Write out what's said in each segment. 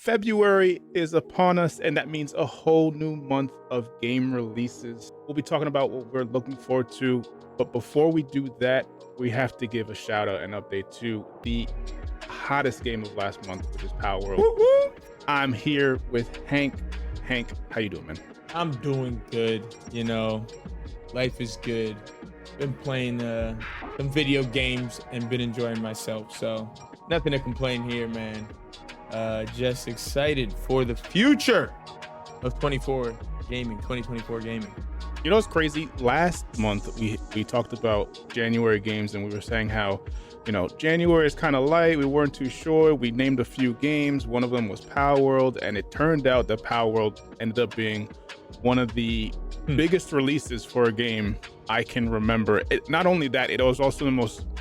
February is upon us, and that means a whole new month of game releases. We'll be talking about what we're looking forward to, but before we do that, we have to give a shout out and update to the hottest game of last month, which is Palworld. I'm here with Hank. Hank, how you doing, man? I'm doing good. You know, life is good. Been playing some video games and been enjoying myself. So nothing to complain here, man. Just excited for the future of 2024 gaming. You know what's crazy? Last month we talked about January games, and we were saying how, you know, January is kind of light. We weren't too sure. We named a few games. One of them was Palworld, and it turned out that Palworld ended up being one of the biggest releases for a game I can remember. Not only that, it was also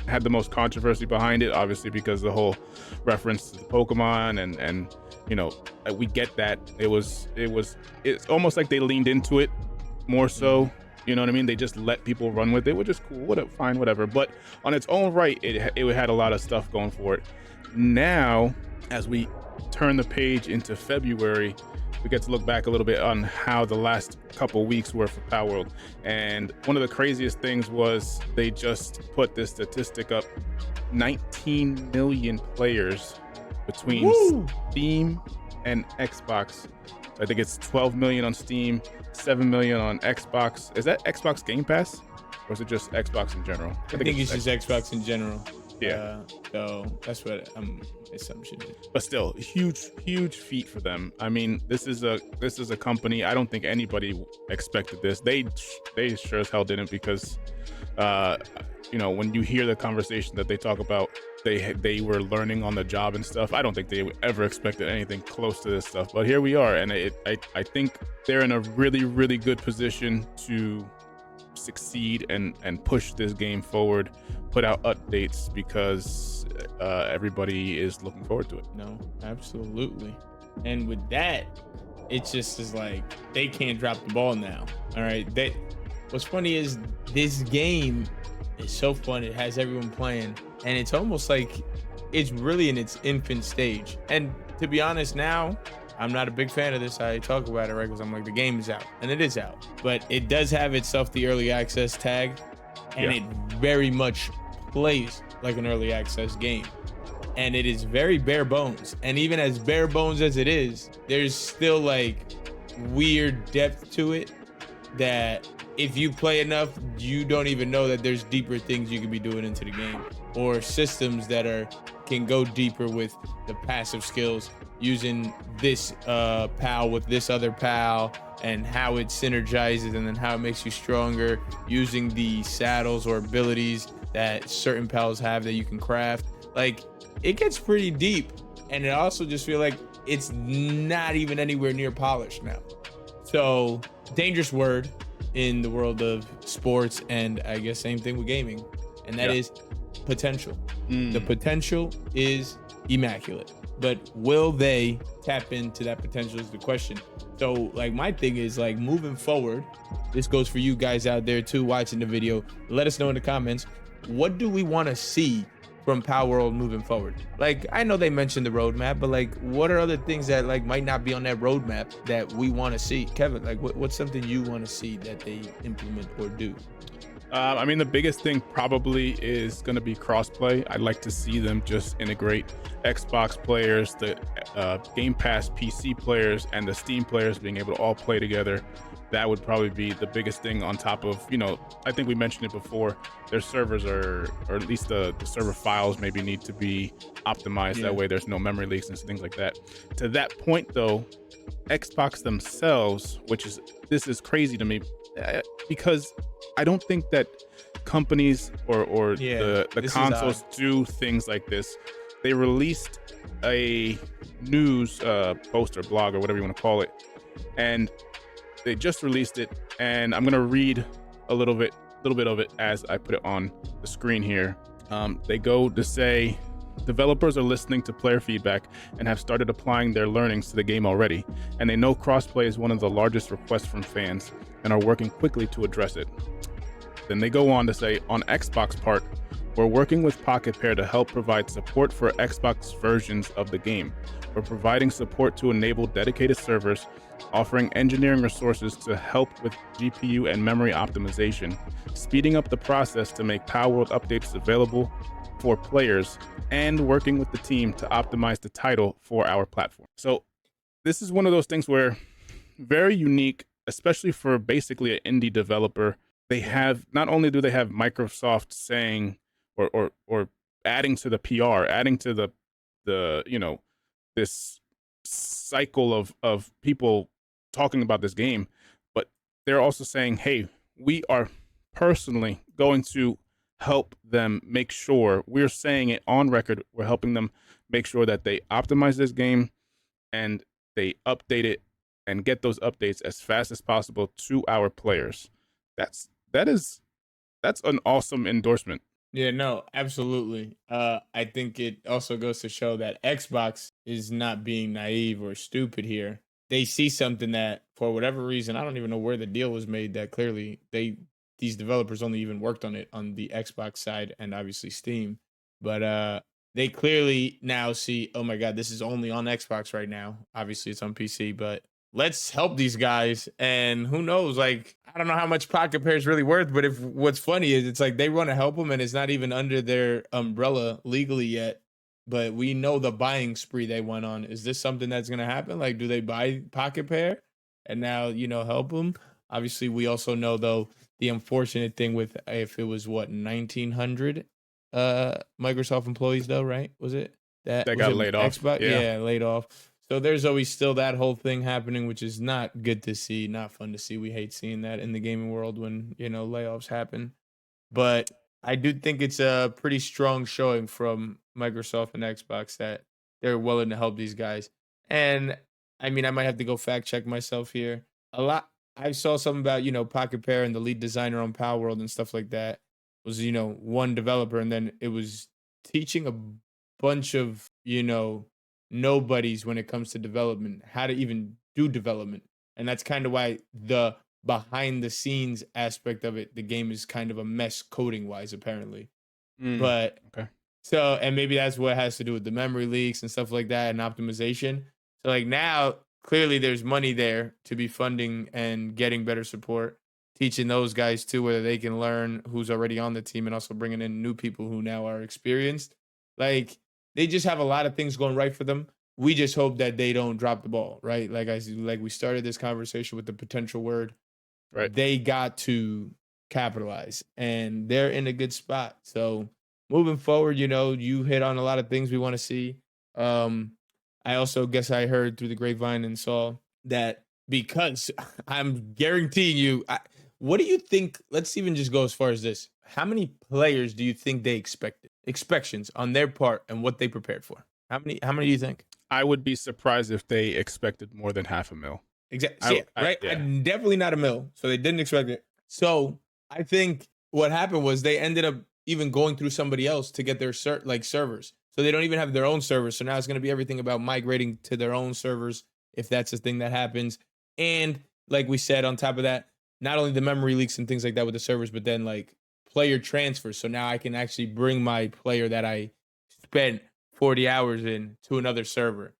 had the most controversy behind it, obviously, because the whole reference to the Pokemon and you know, we get that. It's almost like they leaned into it more so. You know what I mean? They just let people run with it, which is cool. Fine, whatever. But on its own right, it had a lot of stuff going for it. Now, as we turn the page into February, we get to look back a little bit on how the last couple weeks were for Palworld. And one of the craziest things was they just put this statistic up: 19 million players between Steam and Xbox. I think it's 12 million on Steam, 7 million on Xbox. Is that Xbox Game Pass, or is it just Xbox in general? I think it's just Xbox in general. Yeah. So that's what assumption is. But still, huge feat for them. I mean, this is a company. I don't think anybody expected this. They sure as hell didn't, because you know, when you hear the conversation that they talk about, they were learning on the job and stuff. I don't think they ever expected anything close to this stuff. But here we are, and I think they're in a really good position to succeed and push this game forward, put out updates, because everybody is looking forward to it. No, absolutely. And with that, it just is like they can't drop the ball now. All right. What's funny is this game is so fun. It has everyone playing, and it's almost like it's really in its infant stage. And to be honest, now I'm not a big fan of this. I talk about it, right? Because I'm like, the game is out, and it is out, but it does have itself the early access tag, and it very much plays like an early access game. And it is very bare bones. And even as bare bones as it is, there's still like weird depth to it that if you play enough, you don't even know that there's deeper things you could be doing into the game, or systems that can go deeper with the passive skills, using this PAL with this other PAL, and how it synergizes, and then how it makes you stronger, using the saddles or abilities that certain PALs have that you can craft. Like, it gets pretty deep, and it also just feel like it's not even anywhere near polished now. So, dangerous word in the world of sports, and I guess same thing with gaming, and that is potential. The potential is immaculate, but will they tap into that potential is the question. So like, my thing is like, moving forward, this goes for you guys out there too watching the video. Let us know in the comments, what do we want to see from Palworld moving forward? Like, I know they mentioned the roadmap, but like, what are other things that like might not be on that roadmap that we want to see? Kevin, like, what's something you want to see that they implement or do? I mean, the biggest thing probably is going to be crossplay. I'd like to see them just integrate Xbox players, the Game Pass PC players, and the Steam players being able to all play together. That would probably be the biggest thing, on top of, you know, I think we mentioned it before, their servers or at least the server files maybe need to be optimized. That way there's no memory leaks and things like that. To that point though, Xbox themselves, this is crazy to me, because I don't think that companies or the consoles do things like this. They released a news post or blog or whatever you want to call it, and they just released it, and I'm gonna read a little bit of it as I put it on the screen here. They go to say, developers are listening to player feedback and have started applying their learnings to the game already, and they know crossplay is one of the largest requests from fans and are working quickly to address it. Then they go on to say, on Xbox part, We're working with Pocket Pair to help provide support for Xbox versions of the game. We're providing support to enable dedicated servers, offering engineering resources to help with GPU and memory optimization, speeding up the process to make Palworld updates available for players, and working with the team to optimize the title for our platform. So this is one of those things where very unique, especially for basically an indie developer. They have, not only do they have Microsoft saying or adding to the PR, adding to the this cycle of people talking about this game, but they're also saying, hey, we are personally going to help them make sure, we're saying it on record, we're helping them make sure that they optimize this game and they update it and get those updates as fast as possible to our players. That's an awesome endorsement. Yeah, no, absolutely. I think it also goes to show that Xbox is not being naive or stupid here. They see something that, for whatever reason, I don't even know where the deal was made, that clearly these developers only even worked on it on the Xbox side and obviously Steam. But they clearly now see, oh my God, this is only on Xbox right now. Obviously it's on PC, but let's help these guys. And who knows, like, I don't know how much Pocket Pair is really worth, but if what's funny is it's like they want to help them and it's not even under their umbrella legally yet, but we know the buying spree they went on. Is this something that's going to happen? Like, do they buy Pocket Pair and now, help them? Obviously, we also know, though, the unfortunate thing with, if it was 1,900 Microsoft employees, though, right? Was it that got laid off? Xbox? Yeah, laid off. So there's always still that whole thing happening, which is not good to see, not fun to see. We hate seeing that in the gaming world when, layoffs happen. But I do think it's a pretty strong showing from Microsoft and Xbox that they're willing to help these guys. And I mean, I might have to go fact check myself here. I saw something about, Pocket Pair and the lead designer on Palworld and stuff like that was, one developer. And then it was teaching a bunch of, nobodies when it comes to development, how to even do development. And that's kind of why the behind the scenes aspect of it, the game is kind of a mess coding wise, apparently. But okay. So, and maybe that's what has to do with the memory leaks and stuff like that and optimization. So like now, clearly there's money there to be funding and getting better support, teaching those guys too, whether they can learn who's already on the team and also bringing in new people who now are experienced. Like, they just have a lot of things going right for them. We just hope that they don't drop the ball, right? Like we started this conversation with the potential word. Right. They got to capitalize, and they're in a good spot. So moving forward, you hit on a lot of things we want to see. I also guess I heard through the grapevine and saw that, because I'm guaranteeing you, what do you think? Let's even just go as far as this. How many players do you think they expectations on their part and what they prepared for? How many do you think? I would be surprised if they expected more than 500,000. Exactly. Right. Yeah. Definitely not 1 million. So they didn't expect it. So I think what happened was they ended up even going through somebody else to get their servers. So they don't even have their own servers. So now it's going to be everything about migrating to their own servers, if that's a thing that happens. And like we said, on top of that, not only the memory leaks and things like that with the servers, but then like player transfers. So now I can actually bring my player that I spent 40 hours in to another server.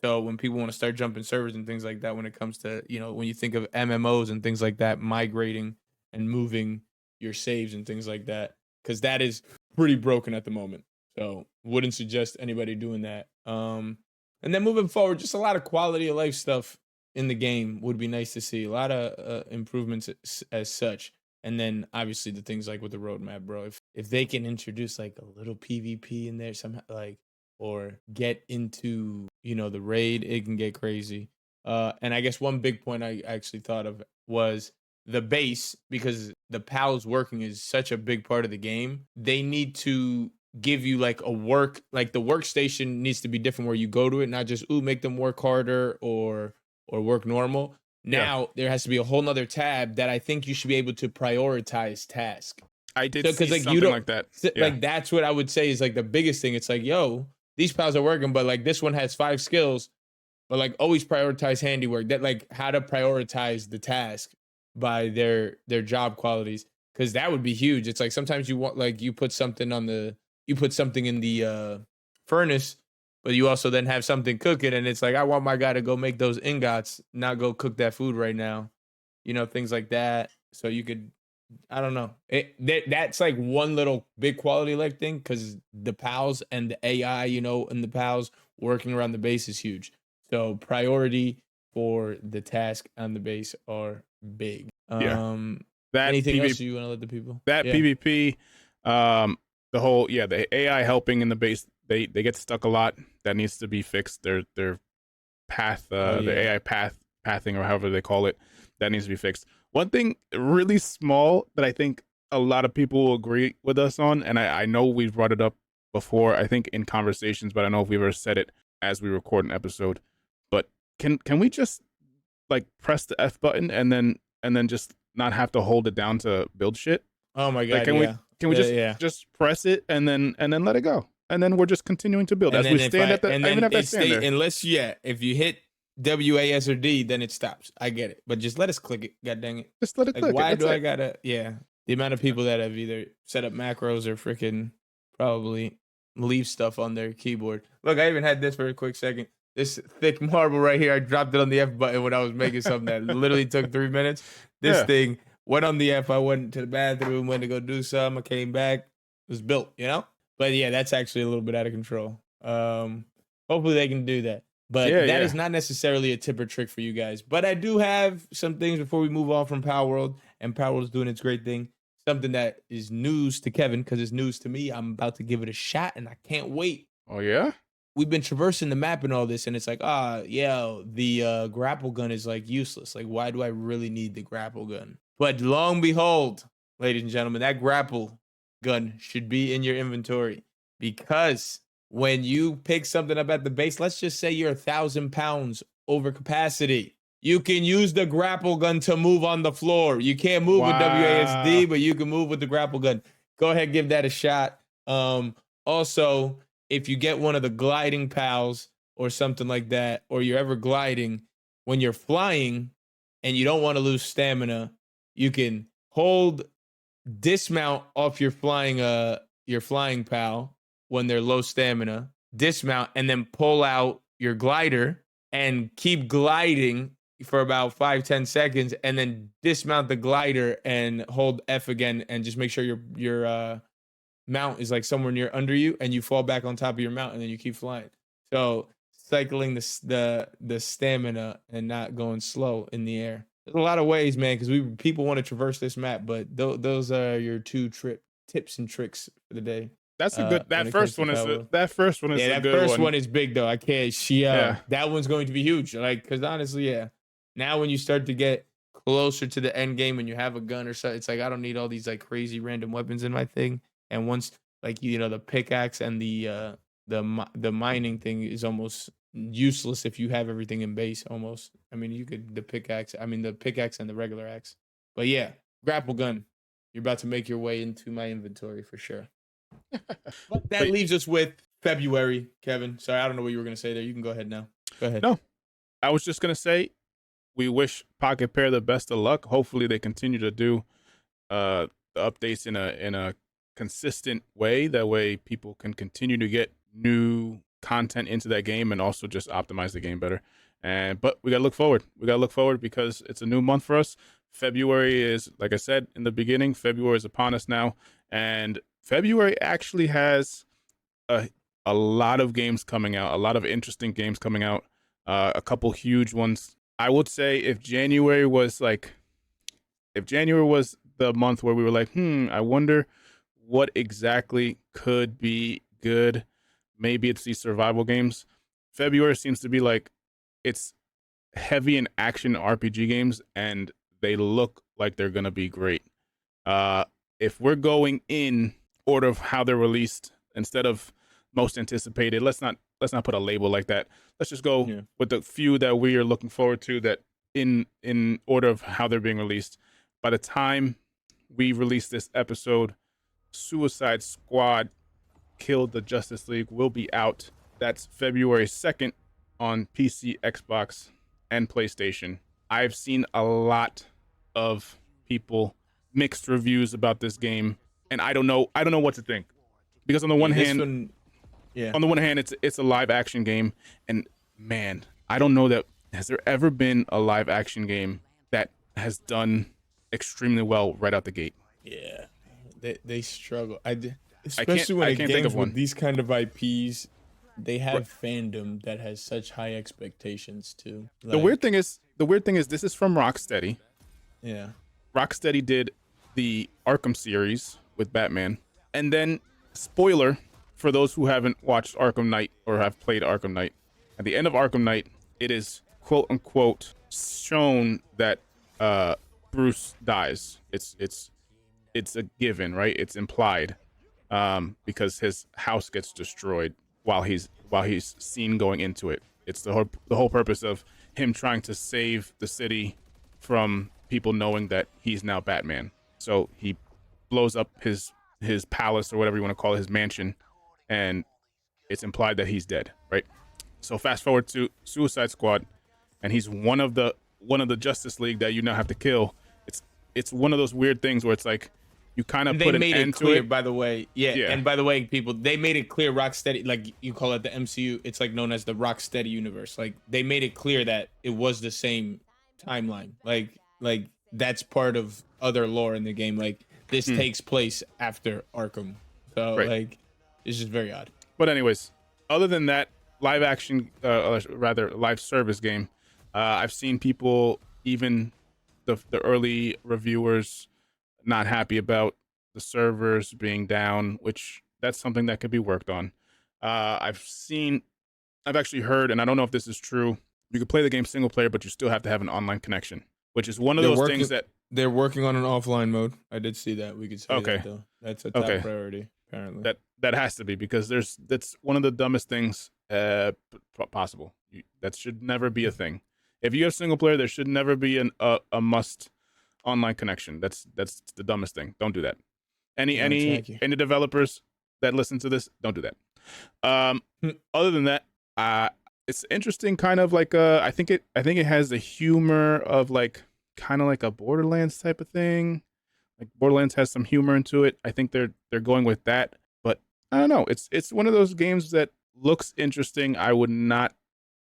So when people want to start jumping servers and things like that, when it comes to, when you think of MMOs and things like that, migrating and moving your saves and things like that, because that is pretty broken at the moment. So wouldn't suggest anybody doing that. And then moving forward, just a lot of quality of life stuff in the game would be nice to see. A lot of improvements as such. And then obviously the things like with the roadmap, bro. If they can introduce like a little PvP in there somehow, like, or get into, the raid, it can get crazy. And I guess one big point I actually thought of was the base, because the PALs working is such a big part of the game. They need to give you like the workstation needs to be different where you go to it, not just, make them work harder or work normal. Now there has to be a whole nother tab that I think you should be able to prioritize task. I did see something like that. Yeah. Like that's what I would say is like the biggest thing. It's like, these PALs are working, but like this one has 5 skills, but like always prioritize handiwork. That like how to prioritize the task by their job qualities. because that would be huge. It's like sometimes you want like you put something in the furnace, but you also then have something cooking, and it's like I want my guy to go make those ingots, not go cook that food right now. Things like that. So you could, I don't know. That's like one little big quality like thing because the pals and the AI, and the pals working around the base is huge. So priority for the task on the base are big. Yeah. That Anything PvP, else you want to let the people? that Yeah. PvP, the whole the AI helping in the base, they get stuck a lot. That needs to be fixed. Their path, the AI pathing or however they call it, that needs to be fixed. One thing really small that I think a lot of people will agree with us on, and I know we've brought it up before, I think in conversations, but I don't know if we've ever said it as we record an episode. But can we just like press the F button and then just not have to hold it down to build shit? Oh my Like god, can we just press it and then let it go, and then we're just continuing to build And as then we stand at the even if I stand there. unless if you hit WAS or D, then it stops. I get it, but just let us click it. God dang it! Just let it Like, click. why That's do I it. gotta? Yeah, the amount of people that have either set up macros or freaking probably leave stuff on their keyboard. Look, I even had this for a quick second. This thick marble right here. I dropped it on the F button when I was making something that literally took 3 minutes. This Yeah. thing went on the F. I went to the bathroom, went to go do something. I came back. It was built, But yeah, that's actually a little bit out of control. Hopefully they can do that. But that is not necessarily a tip or trick for you guys. But I do have some things before we move on from Palworld, and Palworld's doing its great thing. Something that is news to Kevin because it's news to me. I'm about to give it a shot, and I can't wait. Oh yeah. We've been traversing the map and all this, and it's like, the grapple gun is like useless. Like, why do I really need the grapple gun? But long and behold, ladies and gentlemen, that grapple gun should be in your inventory because when you pick something up at the base, let's just say you're 1,000 pounds over capacity, you can use the grapple gun to move on the floor. You can't move with WASD, but you can move with the grapple gun. Go ahead, give that a shot. Also, if you get one of the gliding pals or something like that, or you're ever gliding, when you're flying and you don't want to lose stamina, you can hold dismount off your flying pal when they're low stamina, dismount, and then pull out your glider and keep gliding for about 5-10 seconds, and then dismount the glider and hold F again, and just make sure your mount is like somewhere near under you, and you fall back on top of your mount, and then you keep flying. So cycling the stamina and not going slow in the air. There's a lot of ways, man, because people want to traverse this map, but those are your two tips and tricks for the day. That's a good. That first one is a good That one. First one is big though. I can't. That one's going to be huge. Like, because honestly, now when you start to get closer to the end game and you have a gun or something, it's like I don't need all these like crazy random weapons in my thing. And once like the pickaxe and the mining thing is almost useless if you have everything in base. Almost. I mean, the pickaxe and the regular axe. But yeah, grapple gun. You're about to make your way into my inventory for sure. But that leaves us with February, Kevin. Sorry, I don't know what you were going to say there. You can go ahead now. Go ahead. No, I was just going to say we wish Pocket Pair the best of luck. Hopefully they continue to do the updates in a consistent way. That way people can continue to get new content into that game and also just optimize the game better. But we got to look forward. Because it's a new month for us. February is, like I said in the beginning, February is upon us now. And February actually has a lot of games coming out, a lot of interesting games coming out, a couple huge ones. I would say if January was the month where we were like, I wonder what exactly could be good. Maybe it's these survival games. February seems to be like it's heavy in action RPG games, and they look like they're gonna be great. If we're going in order of how they're released instead of most anticipated, let's not put a label like that. Let's just go with the few that we are looking forward to, that in order of how they're being released. By the time we release this episode, Suicide Squad Killed the Justice League will be out. That's February 2nd on PC, Xbox, and PlayStation. I've seen a lot of people mixed reviews about this game, and I don't know what to think, because on the one Yeah, this hand, one, yeah. it's a live action game, and man, I don't know that has there ever been a live action game that has done extremely well right out the gate. Yeah, they struggle. I Especially when it can't think of games with one. these kind of IPs, they Right. have fandom that has such high expectations too. The weird Like, thing is, this is from Rocksteady. yeah, Rocksteady did the Arkham series with Batman, and then spoiler for those who haven't watched Arkham Knight or have played Arkham Knight. At the end of Arkham Knight, it is quote unquote shown that Bruce dies. It's a given, right? It's implied, because his house gets destroyed while he's seen going into it. It's the whole purpose of him trying to save the city from people knowing that he's now Batman. So he blows up his palace, or whatever you want to call it, his mansion, and it's implied that he's dead, right? So fast forward to Suicide Squad, and he's one of the Justice League that you now have to kill. It's one of those weird things where it's like you kind of they put an made it end to clear, it. by the way. Yeah, Yeah. and by the way, people, they made it clear. Rocksteady, like you call it the MCU, it's like known as the Rocksteady universe. Like they made it clear that it was the same timeline. Like that's part of other lore in the game. Like this takes place after Arkham. So Right. like, it's just very odd. But anyways, other than that, live action, rather live service game, I've seen people, even the early reviewers, not happy about the servers being down, which that's something that could be worked on. I've actually heard, and I don't know if this is true, you could play the game single player, but you still have to have an online connection, which is one of those things that, They're working on an offline mode. I did see that. We could say Okay. that though. That's a top Okay. priority apparently. that has to be, because that's one of the dumbest things possible. That should never be a thing. If you have single player, there should never be a must online connection. That's the dumbest thing. Don't do that. Thank you. Any developers that listen to this, don't do that. Other than that, it's interesting, kind of like I think it has the humor of like kind of like a Borderlands type of thing. Like Borderlands has some humor into it. I think they're going with that, but I don't know. It's one of those games that looks interesting. I would not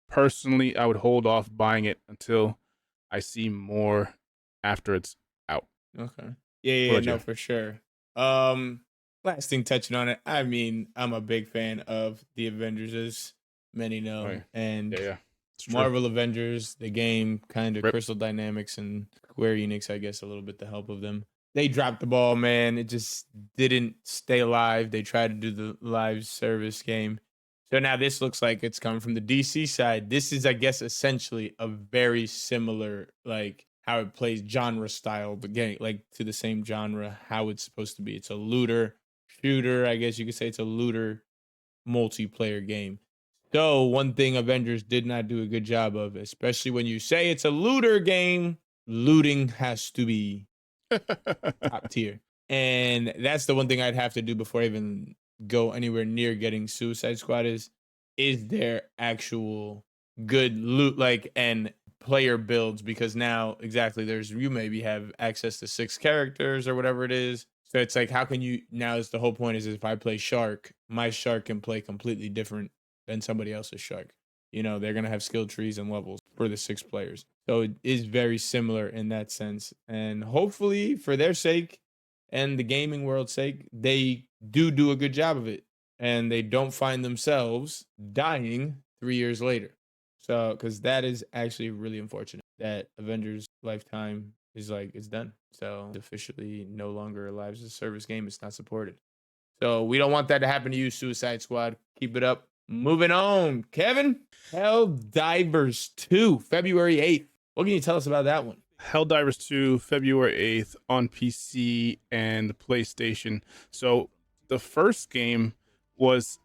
personally. I would hold off buying it until I see more after it's out. Okay. Yeah, What about no, you? for sure. Last thing touching on it. I mean, I'm a big fan of the Avengers, as many know, Oh, yeah. and Yeah. It's true. Marvel Avengers, the game, kind of Rip. Crystal Dynamics and Square Enix, I guess, a little bit the help of them. They dropped the ball, man. It just didn't stay alive. They tried to do the live service game. So now this looks like it's coming from the DC side. This is, I guess, essentially a very similar, like how it plays genre style, but getting like to the same genre, how it's supposed to be. It's a looter shooter. I guess you could say it's a looter multiplayer game. So one thing Avengers did not do a good job of, especially when you say it's a looter game, looting has to be top tier. And that's the one thing I'd have to do before I even go anywhere near getting Suicide Squad is there actual good loot, like, and player builds, because now exactly you maybe have access to 6 characters or whatever it is. So it's like, how can you now, is the whole point is if I play Shark, my Shark can play completely different than somebody else's Shark. You know, they're gonna have skill trees and levels for the 6 players. So it is very similar in that sense. And hopefully for their sake and the gaming world's sake, they do a good job of it and they don't find themselves dying 3 years later. So, because that is actually really unfortunate that Avengers Lifetime is like, it's done. So it's officially no longer a live service game. It's not supported. So we don't want that to happen to you, Suicide Squad. Keep it up. Moving on, Kevin. Helldivers 2, February 8th. What can you tell us about that one? Helldivers 2, February 8th on PC and PlayStation. So the first game was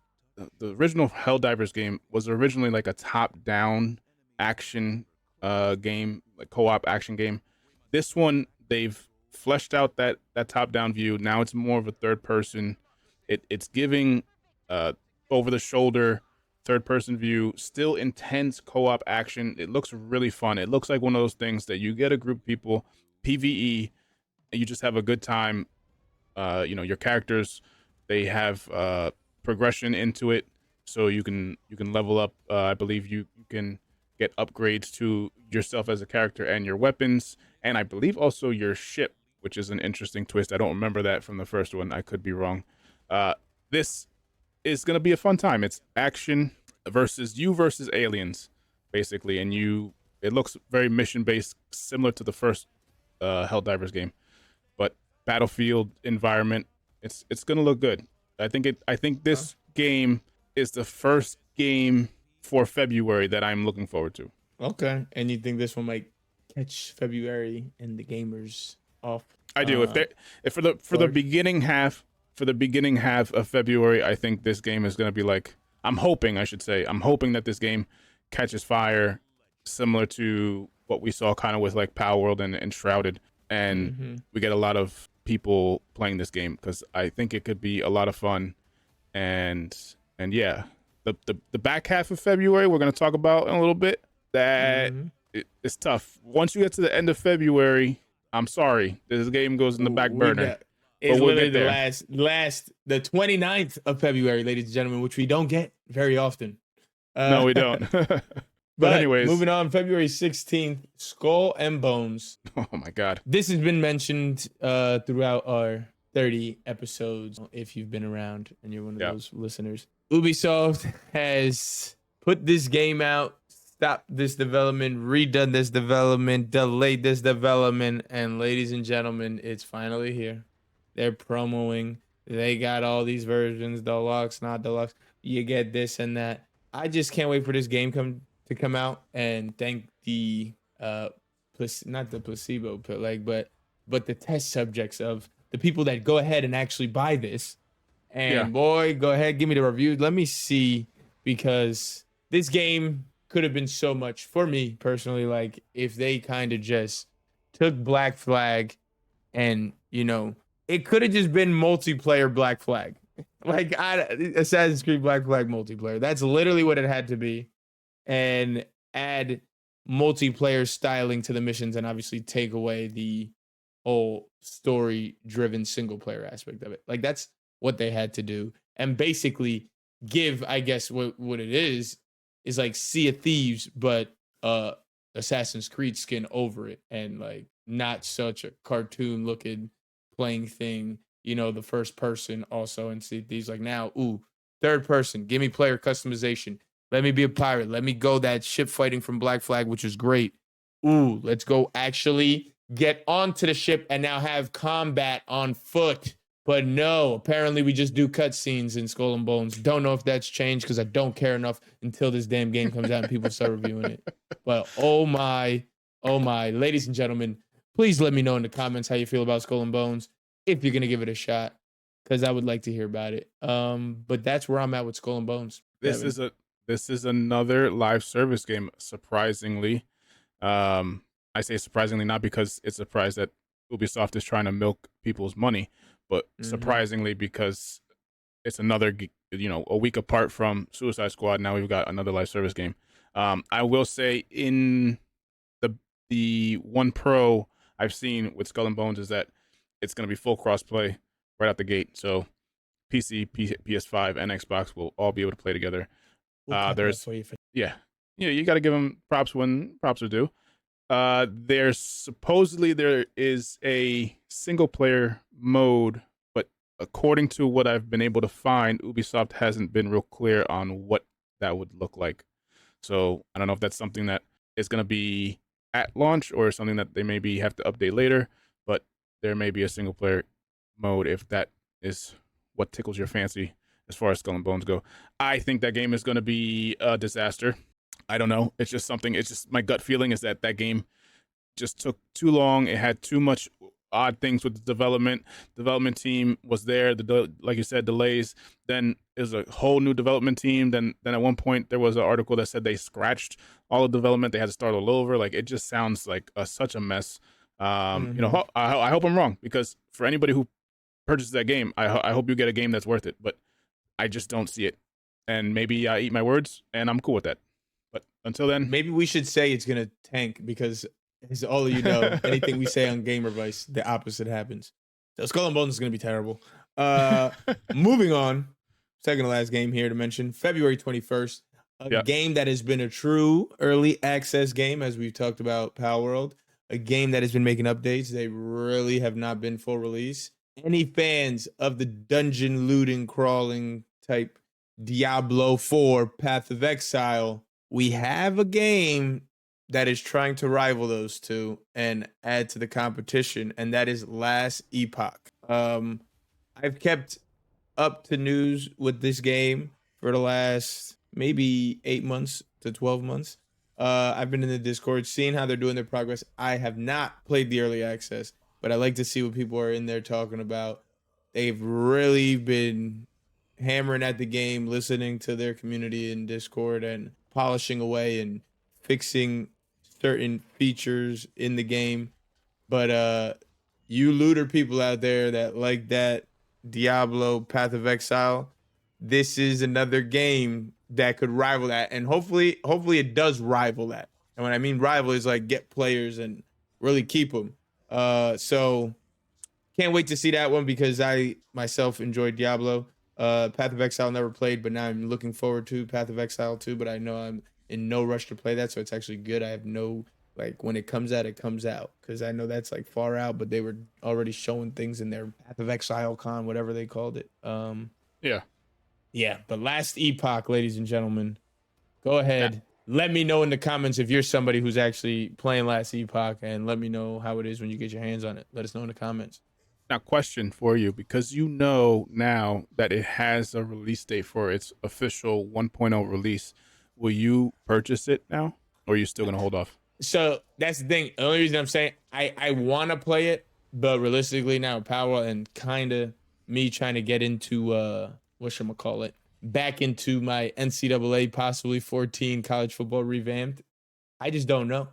the original Helldivers game was originally like a top-down action game, like co-op action game. This one, they've fleshed out that top-down view. Now it's more of a third person. It's giving over-the-shoulder third-person view, still intense co-op action. It looks really fun. It looks like one of those things that you get a group of people, PvE, you just have a good time. Your characters, they have progression into it, so you can level up. I believe you can get upgrades to yourself as a character and your weapons, and I believe also your ship, which is an interesting twist. I don't remember that from the first one. I could be wrong. This is gonna be a fun time. It's action versus aliens, basically, and you. It looks very mission based, similar to the first Helldivers game, but battlefield environment. It's gonna look good. I think this game is the first game for February that I'm looking forward to. Okay. And you think this one might catch February and the gamers off? I do. If for the beginning half of February, I think this game is gonna be like. I'm hoping that this game catches fire, similar to what we saw kind of with like Palworld and Shrouded, and we get a lot of people playing this game because I think it could be a lot of fun. And yeah, the back half of February we're gonna talk about in a little bit. That it's tough. Once you get to the end of February, I'm sorry, this game goes in the back burner. It's literally the the 29th of February, ladies and gentlemen, which we don't get very often. No, we don't. But anyways, moving on, February 16th, Skull and Bones. Oh my God. This has been mentioned throughout our 30 episodes. If you've been around and you're one of those listeners, Ubisoft has put this game out, stopped this development, redone this development, delayed this development, and ladies and gentlemen, it's finally here. They're promoting. They got all these versions, deluxe, not deluxe. You get this and that. I just can't wait for this game to come out, and thank the not the placebo, but the test subjects of the people that go ahead and actually buy this. And boy, go ahead, give me the review. Let me see, because this game could have been so much for me personally. Like if they kind of just took Black Flag and, it could have just been multiplayer Black Flag. Like Assassin's Creed Black Flag multiplayer. That's literally what it had to be. And add multiplayer styling to the missions, and obviously take away the whole story-driven single-player aspect of it. Like that's what they had to do. And basically give, I guess, what it is like Sea of Thieves, but Assassin's Creed skin over it, and like not such a cartoon-looking playing thing, the first person also, and see these like now, third person, give me player customization. Let me be a pirate. Let me go that ship fighting from Black Flag, which is great. Let's go actually get onto the ship and now have combat on foot. But no, apparently we just do cutscenes in Skull and Bones. Don't know if that's changed because I don't care enough until this damn game comes out and people start reviewing it. But oh my, ladies and gentlemen, please let me know in the comments how you feel about Skull and Bones, if you're gonna give it a shot, because I would like to hear about it. But that's where I'm at with Skull and Bones. This is another live service game, surprisingly. I say surprisingly not because it's surprised that Ubisoft is trying to milk people's money, but surprisingly because it's another, a week apart from Suicide Squad. Now we've got another live service game. I will say in the one pro I've seen with Skull and Bones is that it's going to be full crossplay right out the gate. So PC, PS5, and Xbox will all be able to play together. You got to give them props when props are due. There is a single player mode, but according to what I've been able to find, Ubisoft hasn't been real clear on what that would look like. So I don't know if that's something that is going to be at launch or something that they maybe have to update later, but there may be a single player mode if that is what tickles your fancy as far as Skull and Bones go. I think that game is going to be a disaster. I don't know. It's just my gut feeling is that game just took too long. It had too much odd things with the development. Development team was there. Like you said, delays. Then there's a whole new development team. Then at one point there was an article that said they scratched all of development. They had to start all over. Like it just sounds like such a mess. I hope I'm wrong, because for anybody who purchases that game, I hope you get a game that's worth it. But I just don't see it. And maybe I eat my words, and I'm cool with that. But until then, maybe we should say it's gonna tank, because As all of you know, anything we say on GamerVice, the opposite happens. So Skull and Bones is going to be terrible. Moving on, second to last game here to mention, February 21st, a Yep. game that has been a true early access game, as we've talked about Palworld, a game that has been making updates. They really have not been full release. Any fans of the dungeon looting, crawling type Diablo 4 Path of Exile, we have a game that is trying to rival those two and add to the competition, and that is Last Epoch. I've kept up to news with this game for the last maybe 8 months to 12 months. I've been in the Discord seeing how they're doing their progress. I have not played the early access, but I like to see what people are in there talking about. They've really been hammering at the game, listening to their community in Discord and polishing away and fixing certain features in the game. But you looter people out there that like that Diablo Path of Exile, this is another game that could rival that, and hopefully it does rival that. And when I mean rival is like get players and really keep them. So can't wait to see that one because I myself enjoyed Diablo. Path of Exile never played, but now I'm looking forward to Path of Exile 2, but I know I'm in no rush to play that, so it's actually good. I have no, like, when it comes out, because I know that's like far out, but they were already showing things in their Path of Exile con, whatever they called it. Yeah, but Last Epoch, ladies and gentlemen, go ahead. Let me know in the comments if you're somebody who's actually playing Last Epoch, and let me know how it is when you get your hands on it. Let us know in the comments. Now, question for you, because you know now that it has a release date for its official 1.0 release, will you purchase it now, or are you still going to hold off? So that's the thing. The only reason I'm saying I want to play it, but realistically now, Power and kind of me trying to get into whatchamacallit, back into my NCAA possibly 14 college football revamped. I just don't know,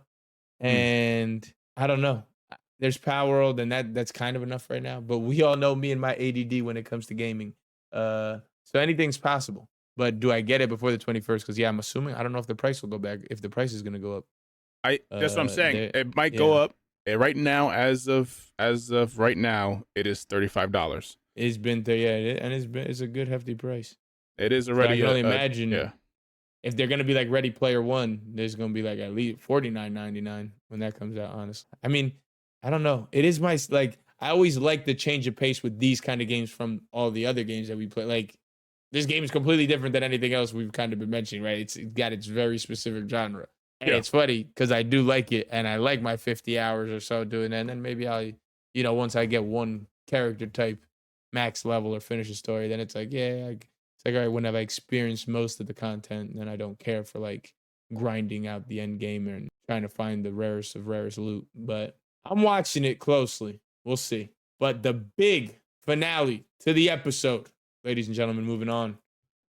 and I don't know. There's Palworld, and that's kind of enough right now. But we all know me and my ADD when it comes to gaming. So anything's possible. But do I get it before the 21st? Because yeah, I'm assuming I don't know if the price will go back. If the price is gonna go up, That's what I'm saying. It might go up. Right now, as of right now, it is $35. It's been there, and it's a good hefty price. It is already. So I can only imagine. Yeah. If they're gonna be like Ready Player One, there's gonna be like at least $49.99 when that comes out. Honestly, I mean, I don't know. It is my like. I always like the change of pace with these kind of games from all the other games that we play. Like this game is completely different than anything else we've kind of been mentioning, right? It's got its very specific genre, and it's funny because I do like it, and I like my 50 hours or so doing that. And then maybe I'll, once I get one character type max level or finish a story, then it's like, it's like, all right, when have I experienced most of the content, then I don't care for like grinding out the end game and trying to find the rarest of rarest loot. But I'm watching it closely. We'll see. But the big finale to the episode, ladies and gentlemen, moving on.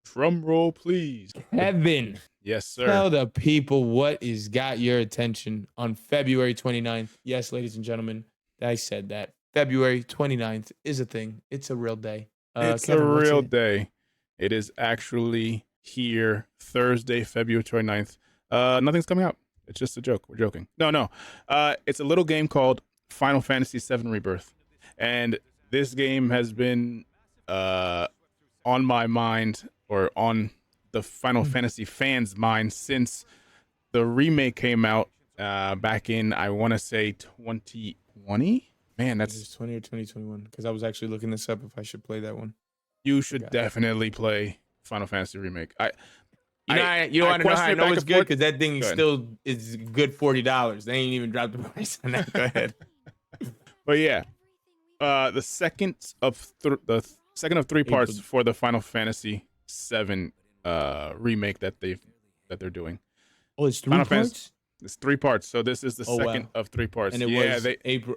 Drum roll, please. Kevin. Yes, sir. Tell the people what is got your attention on February 29th. Yes, ladies and gentlemen, I said that. February 29th is a thing. It's a real day. It's Kevin, a real day. It is actually here, Thursday, February 29th. Nothing's coming out. It's just a joke. We're joking. No. It's a little game called Final Fantasy VII Rebirth. And this game has been on my mind, or on the Final Fantasy fans' mind, since the remake came out back in, I want to say, 2020. Man, that's 20 or 2021. Because I was actually looking this up if I should play that one. You should definitely play Final Fantasy Remake. I want to know how I know it's good, because that thing still is good $40. They ain't even dropped the price on that. Go ahead. But yeah, the second of three parts for the Final Fantasy VII remake that they're doing. Oh, it's three parts. It's 3 parts. So this is the second of 3 parts. And it was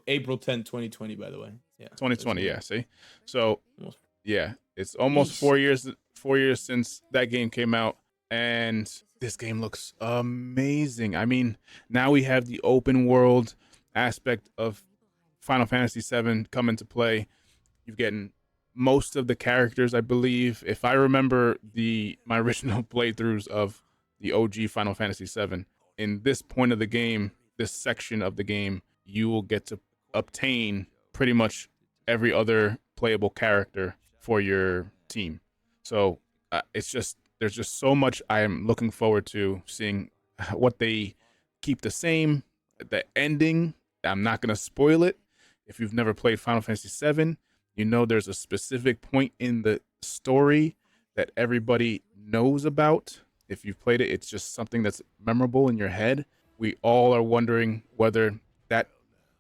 April 10, 2020, by the way. Yeah, 2020. Yeah. See, so yeah, it's almost 4 years. 4 years since that game came out, and this game looks amazing. I mean, now we have the open world aspect of Final Fantasy VII come into play. You've gotten most of the characters, I believe. If I remember my original playthroughs of the OG Final Fantasy VII, in this point of the game, this section of the game, you will get to obtain pretty much every other playable character for your team. So it's just, there's just so much I am looking forward to seeing what they keep the same. The ending, I'm not going to spoil it. If you've never played Final Fantasy VII, you know there's a specific point in the story that everybody knows about. If you've played it, it's just something that's memorable in your head. We all are wondering whether that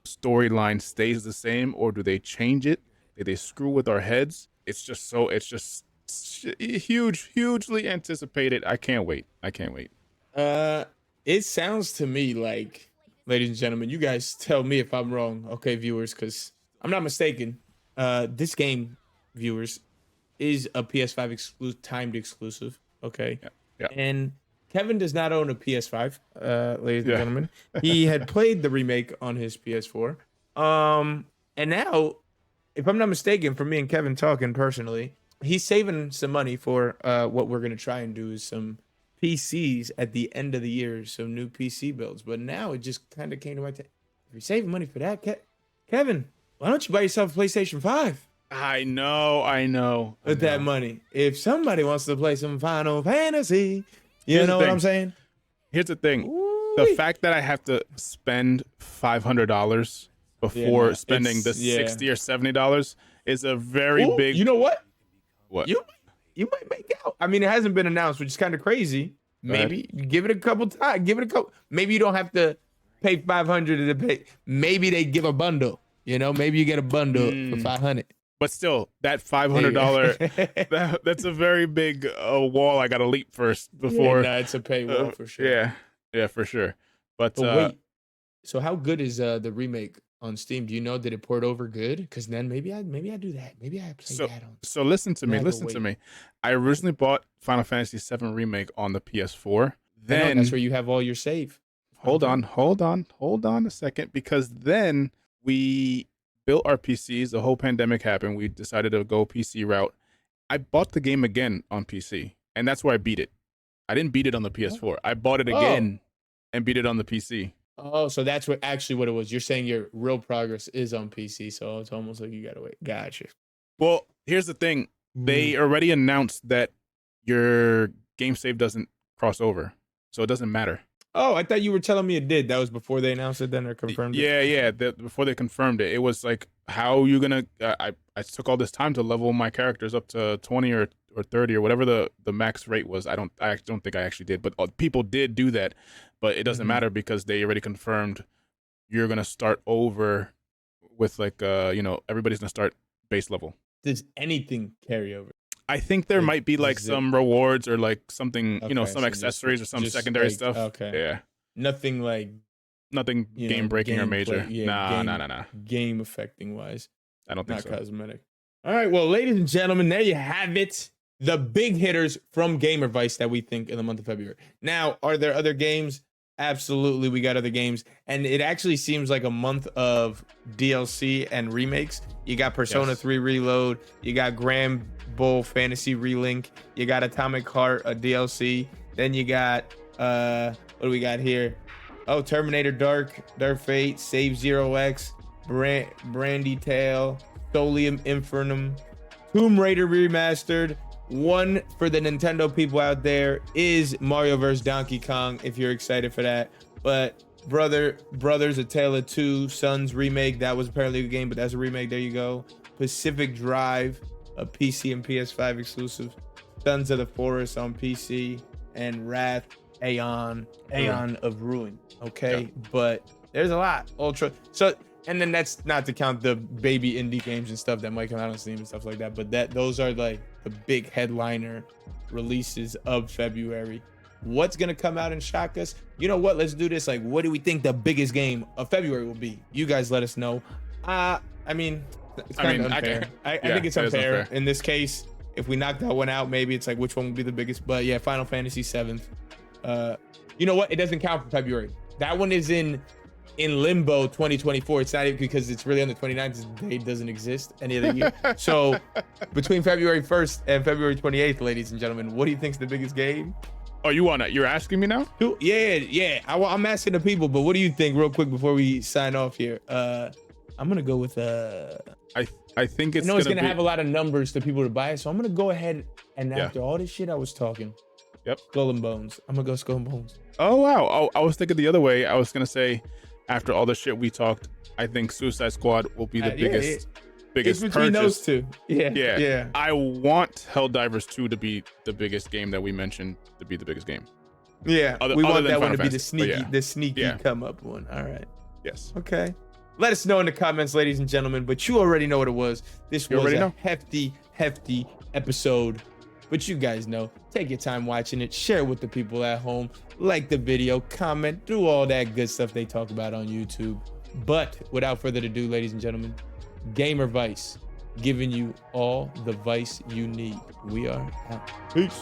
storyline stays the same or do they change it? Do they screw with our heads? It's just hugely anticipated. I can't wait. It sounds to me like, ladies and gentlemen, you guys tell me if I'm wrong, okay, viewers, because I'm not mistaken. This game, viewers, is a PS5 timed exclusive, okay? Yeah. And Kevin does not own a PS5, ladies and gentlemen. He had played the remake on his PS4. And now, if I'm not mistaken, for me and Kevin talking personally, he's saving some money for what we're going to try and do is some PCs at the end of the year, some new PC builds. But now it just kind of came to my if you're saving money for that, Kevin, why don't you buy yourself a PlayStation 5? I know. With that money. If somebody wants to play some Final Fantasy, you know what I'm saying? Here's the thing. Ooh-wee. The fact that I have to spend $500 before spending the $60 or $70 is a very big... You know what? What? You might make out. I mean, it hasn't been announced, which is kind of crazy. Maybe give it a couple times. Maybe you don't have to pay $500 to pay. Maybe they give a bundle. You know, maybe you get a bundle for $500. But still, that $500, that's a very big wall I got to leap first before. Yeah, no, it's a paywall for sure. Yeah, for sure. But wait, so how good is the remake on Steam? Do you know, did it port over good? Because then maybe I do that. Maybe I play that on. So listen to me. I originally bought Final Fantasy VII Remake on the PS4. Then that's where you have all your save. Hold on a second, because then we built our PCs. The whole pandemic happened. We decided to go PC route. I bought the game again on PC, and that's where I beat it. I didn't beat it on the PS4. I bought it again and beat it on the PC. Oh, so that's what it was. You're saying your real progress is on PC, so it's almost like you gotta wait. Gotcha. Well, here's the thing. They already announced that your game save doesn't cross over, so it doesn't matter. Oh, I thought you were telling me it did. That was before they announced it then or confirmed it? Yeah. Before they confirmed it. It was like, how are you going to... I took all this time to level my characters up to 20 or 30 or whatever the max rate was. I don't think I actually did, but people did do that. But it doesn't matter because they already confirmed you're going to start over with like, everybody's going to start base level. Does anything carry over? I think there might be like some rewards or like something, some so accessories or some secondary stuff. Okay. Yeah. Nothing game breaking or major. Nah. Game affecting wise. I don't think so. Not cosmetic. All right. Well, ladies and gentlemen, there you have it. The big hitters from GAMERViCE that we think in the month of February. Now, are there other games? Absolutely, we got other games, and it actually seems like a month of DLC and remakes. You got Persona 3 Reload, you got Grand Bull Fantasy Relink, you got Atomic Heart, a DLC. Then you got what do we got here? Oh, Terminator Dark Fate, Save Zero X, Brandy Tale, Solium Infernum, Tomb Raider Remastered. One for the Nintendo people out there is Mario vs. Donkey Kong, if you're excited for that. But Brothers, A Tale of Two Sons remake, that was apparently a game, but that's a remake. There you go. Pacific Drive, a PC and PS5 exclusive. Sons of the Forest on PC, and Wrath, Aeon of Ruin. Okay, yeah. But there's a lot. And then that's not to count the baby indie games and stuff that might come out on Steam and stuff like that. But those are like the big headliner releases of February. What's gonna come out and shock us? You know what? Let's do this. Like, what do we think the biggest game of February will be? You guys let us know. I mean, it's kind of unfair. I think it's unfair in this case. If we knock that one out, maybe it's like which one would be the biggest. But yeah, Final Fantasy VII. You know what? It doesn't count for February. That one is in limbo 2024. It's not even because it's really on the 29th. The date doesn't exist any other year. So between February 1st and February 28th, ladies and gentlemen, what do you think is the biggest game? Oh, you want to? You're asking me now? Yeah. I'm asking the people, but what do you think, real quick, before we sign off here? I'm gonna go with I think it's gonna have a lot of numbers to people to buy it, so I'm gonna go ahead and Yeah. after all this shit I was talking, Yep. Skull and Bones. I'm gonna go Skull and Bones. Oh wow. Oh, I was thinking the other way. I was gonna say, after all the shit we talked, I think Suicide Squad will be the biggest It's between purchase. those two. Yeah. I want Helldivers 2 to be the biggest game that we mentioned to be the biggest game. Yeah. Other we want than that one Final to be Fantasy, but yeah. the sneaky Yeah. come up one. All right. Yes. Okay. Let us know in the comments, ladies and gentlemen. But you already know what it was. This was a hefty episode. But you guys know. Take your time watching it. Share it with the people at home. Like the video. Comment. Do all that good stuff they talk about on YouTube. But without further ado, ladies and gentlemen, GAMERViCE, giving you all the vice you need. We are out. Peace.